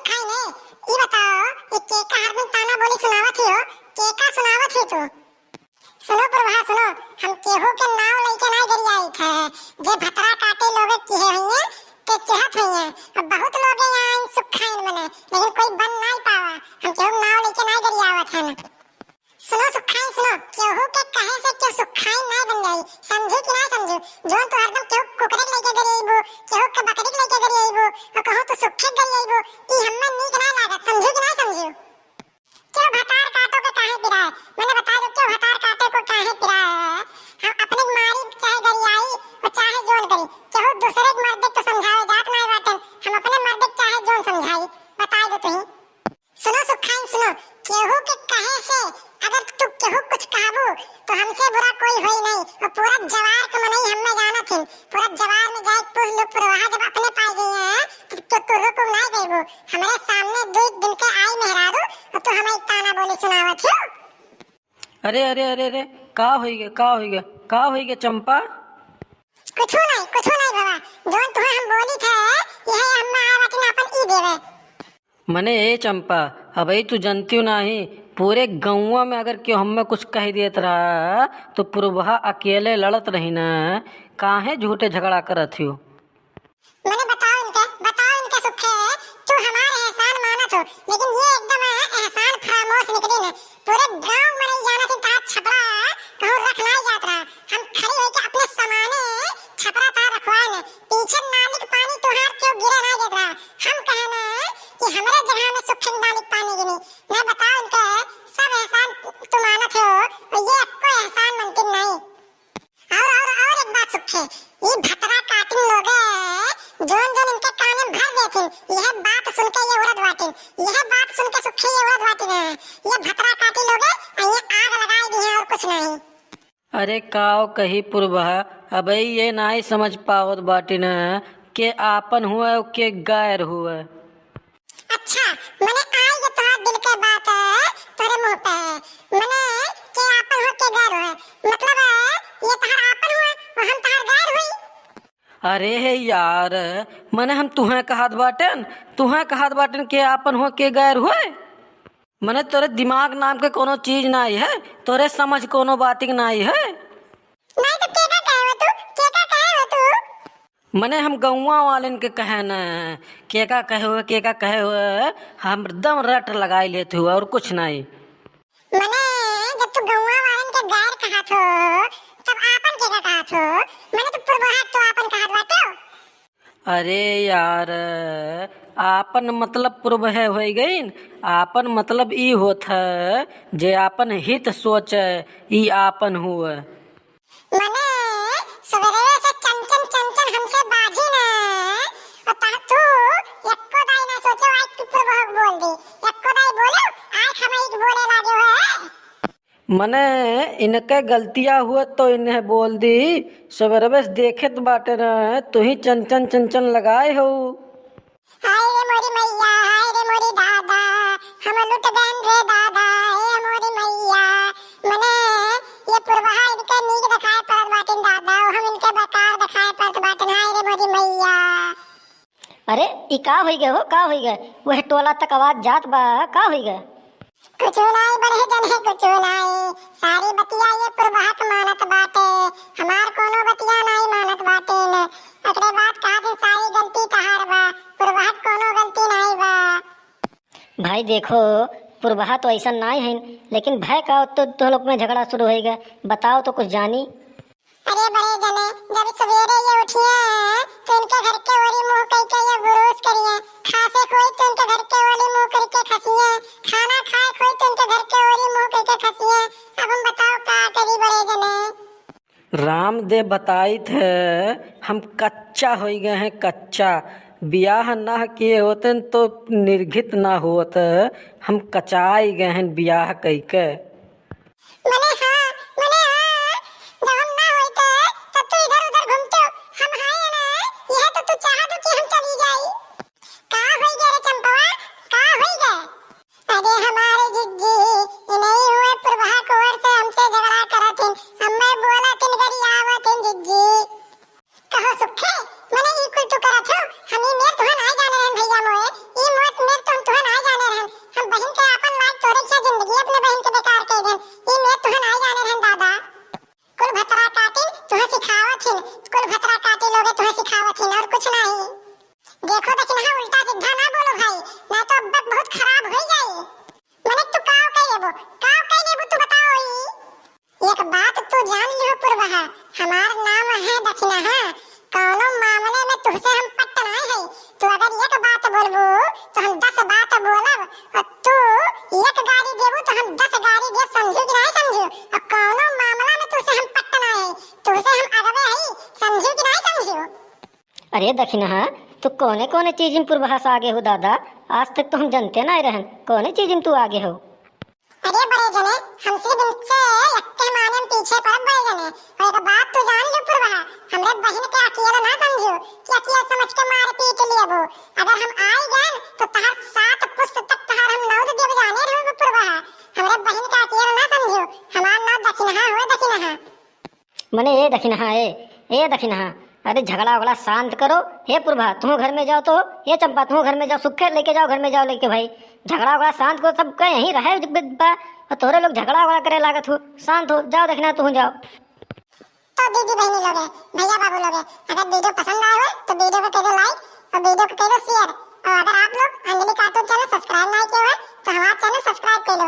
सुखाई ने ई बताओ ये केका हर दिन ताना बोली सुनावत ही हो केका सुनावत ही तू। सुनो प्रभा सुनो, हम केहू के नाव लेके नहीं गरी आई थे जे भतरा काटे लोगे किहे होइए ते चाहत होइए और बहुत लोग यहाँ सुखाइन बने लेकिन कोई बन नहीं पावा। हम केहू नाव लेके नहीं गरी आवत हन। सुनो सुखाई सुनो, केहू के कहे से क्यों सुखाई नहीं बन जाई समझी कि नहीं समझू। जोन तो हरदम केहू कुकरे लेके गरी आईबो केहू के बकरी लेके गरी आईबो और कहू तो सुखे गरी आईबो ई हम्मे नीक नहीं लागत समझू कि नहीं समझू। क्यों भतार काटो के काहे पिराए मैंने बता दो क्यों भतार काटे को काहे पिराए। हम अपने मारी चाहे गरी आई और चाहे जोन करी केहू दूसरे के मर्द तो समझावे जात नहीं बाटन हम अपने मर्द चाहे जोन समझाई बता दो तुही। सुनो सुखाई सुनो, केहू के कहे से अगर तू केहू कुछ कहबू तो हमसे बुरा कोई होई नहीं और पूरा जवार के मनई हम्मे जानत हन। पूरा जवार में जाए पुर लोग प्रवाह जब अपने पाई गई हैं तो तू रुक नहीं गईबू हमारे सामने 2 दिन के आई मेहरारू और तू हमें ताना बोली सुनावत हो। अरे अरे अरे अरे का होई गया चंपा। कुछ नहीं बाबा जोन तुम्हें हम बोली थे यही हम्मे आवत न अपन ई देवे। मने ए चंपा अबई तू जानती नहीं पूरे गौवा में अगर क्यों हमें कुछ कह देत रहा तो पुरबहा अकेले लड़त रही ना काहे झूठे झगड़ा करत हो। मैंने बताओ इनके सुखे तू हमारे एहसान मानत हो लेकिन ये एकदम एहसान खामोश निकली ना पूरे गांव में नहीं जानत इन ता छपरा कहूं रख नहीं जात रहा। हम खड़ी होके अपने सामाने छपरा ता रखवाए ने पीछे नाली के पानी तुहार क्यों गिरे नहीं देत रहा। हम कहना कि हमारे जगह में सुखे नाली के पानी गिनी मैं बताओ इनके सब एहसान तू मानत हो और ये कोई एहसान मुमकिन नहीं। और एक बात सुखे ये भतरा काटिन लोगे जोन इनके कान में भर देथिन यह बात सुन के ये उड़द वाटिन यह बात सुन के सुखे ये उड़द वाटिन है ये भतरा काटी लोगे और ये आग लगाई दी है और कुछ नहीं। अरे काओ कही पुरबहा अबई ये नहीं समझ पावत बाटी न के आपन हुआ के गैर हुआ। अच्छा मैंने आई ये तोहर दिल के बात है तोरे मुंह पे मैंने के आपन हो के गैर हो मतलब ये तोहर आपन हुआ और हम तोहर गैर हुई। अरे हे यार मने हम तुहे कहत बाटन के आपन हो के गैर हुए मने तोरे दिमाग नाम के कोनो चीज नहीं है तोरे समझ कोनो बातिक नहीं है। नहीं तो केका कहे हो तू मने हम गौवा वालन के कहे न केका कहे हुए हम एकदम रट लगाई लेते हुए और कुछ नहीं। मने जब तू गौवा वालन के गैर कहत हो तब आपन केका कहत हो मने तो पुरबहा तो आपन कहत बाटे। अरे यार आपन मतलब पूर्व है हो गई आपन मतलब ई होत है जे आपन हित सोच ई आपन हुआ। मने सवेरे से चंचन हमसे बाजी ना और तू यक्को दाई ना सोचो आज तू पूर्व बोल दी यक्को दाई बोलो आज हमें बोले लागे है। मने इनके गलतियां हुआ तो इन्हें बोल दी सवेरे से देखे तो बाटे न तू ही चंचन लगाए हो। हाय रे मोरी मैया हाय रे मोरी दादा हम लुट गन रे दादा ए मोरी मैया। मने ये पुरबहा इनके नीक दिखाए परत बाटिन दादा और हम इनके बेकार दिखाए परत बाटिन हाय रे मोरी मैया। अरे ई का होई गए हो का होई गए वह टोला तक आवाज जात बा का होई गए। कुछ नहीं बड़े जने कुछ नहीं सारी बतिया ये पुरबहा के मानत बाटे हमार कोनो बतिया नहीं मानत बाटे न एकरे बात कहा दिन सारी गलती तहार बा पुरबहा कोनो गलती नहीं बा। भाई देखो पुरबहा तो ऐसा नहीं है लेकिन भय का तो लोग में झगड़ा शुरू हो गया बताओ तो कुछ जानी। अरे बड़े जने जब सवेरे ये उठिए तो इनके घर के ओरी मुंह करके ये बुरुस करिए खासे कोई तो इनके घर के ओरी मुंह करके खसिए खाना खाए कोई तो इनके घर के ओरी मुंह करके खसिए। अब हम बताओ क्या करी बड़े जने। रामदेव बताई थे हम कच्चा हो गए हैं कच्चा ब्याह ना किए होते तो निर्घित ना होत हम कचाई गए हैं ब्याह कई के। मने हाँ जब हम ना होते तब तो इधर उधर घूमते हम हाय ना यह तो तू चाहत कि हम चली जाई का होई गए रे चंपवा का होई गए। अरे हमारे जिज्जी नहीं हुए प्रभा कोर से हमसे झगड़ा करत हैं हमें बोला तिन गरी आवत हैं जिज्जी कहो सुखे मने ई कुल तू करत हो हम ई मेर तुहन आई जाने रहन भैया मोए ई मोत मेर तुम तो हम 10 बात बोलब और तू एक गाड़ी देबू तो हम 10 गाड़ी देब, समझू कि नहीं समझू। और कोनो मामला में तुसे हम पटना है, तुसे हम अगवे हई, समझू कि नहीं समझू। अरे दक्षिणा तू कोने कोने चीज में पूर्वाहा से आगे हो दादा, आज तक तो हम जानते ना रहन कोने चीज में तू आगे हो। अरे बड़े जने हमसे बिनसे लक्के माने पीछे पड़ बड़े जने। और एक बात तू जान लो पूर्वाहा, हमरे बहन के अकेला ना समझो कि अकेला समझ के मार पीट लियबो। अगर हम आई गए तो तहर 7 पुस्त तक तहर हम नौद देव जाने रहो पूर्वाहा। हमरे बहन के अकेला ना समझो, हमार नाम दक्षिणा हो दक्षिणा। मने ए दक्षिणा ए दक्षिणा, अरे झगड़ा वगड़ा शांत करो। हे पूर्वा तुम घर में जाओ, तो ये चंपा तुम घर में जाओ, सुखे लेके जाओ घर में जाओ लेके भाई। झगड़ा वगड़ा शांत करो, सब कहीं यहीं रहे और तोरे लोग झगड़ा वगड़ा करे लागत हो। शांत हो जाओ दक्षिणा, तुम जाओ। तो दीदी बहनी लोग हैं, भैया बाबू लोग हैं, अगर वीडियो पसंद आए हो तो वीडियो को करो लाइक और वीडियो को करो शेयर। और अगर आप लोग अंजलि कार्टून चैनल सब्सक्राइब नहीं किए हो तो हमारा चैनल सब्सक्राइब कर लो।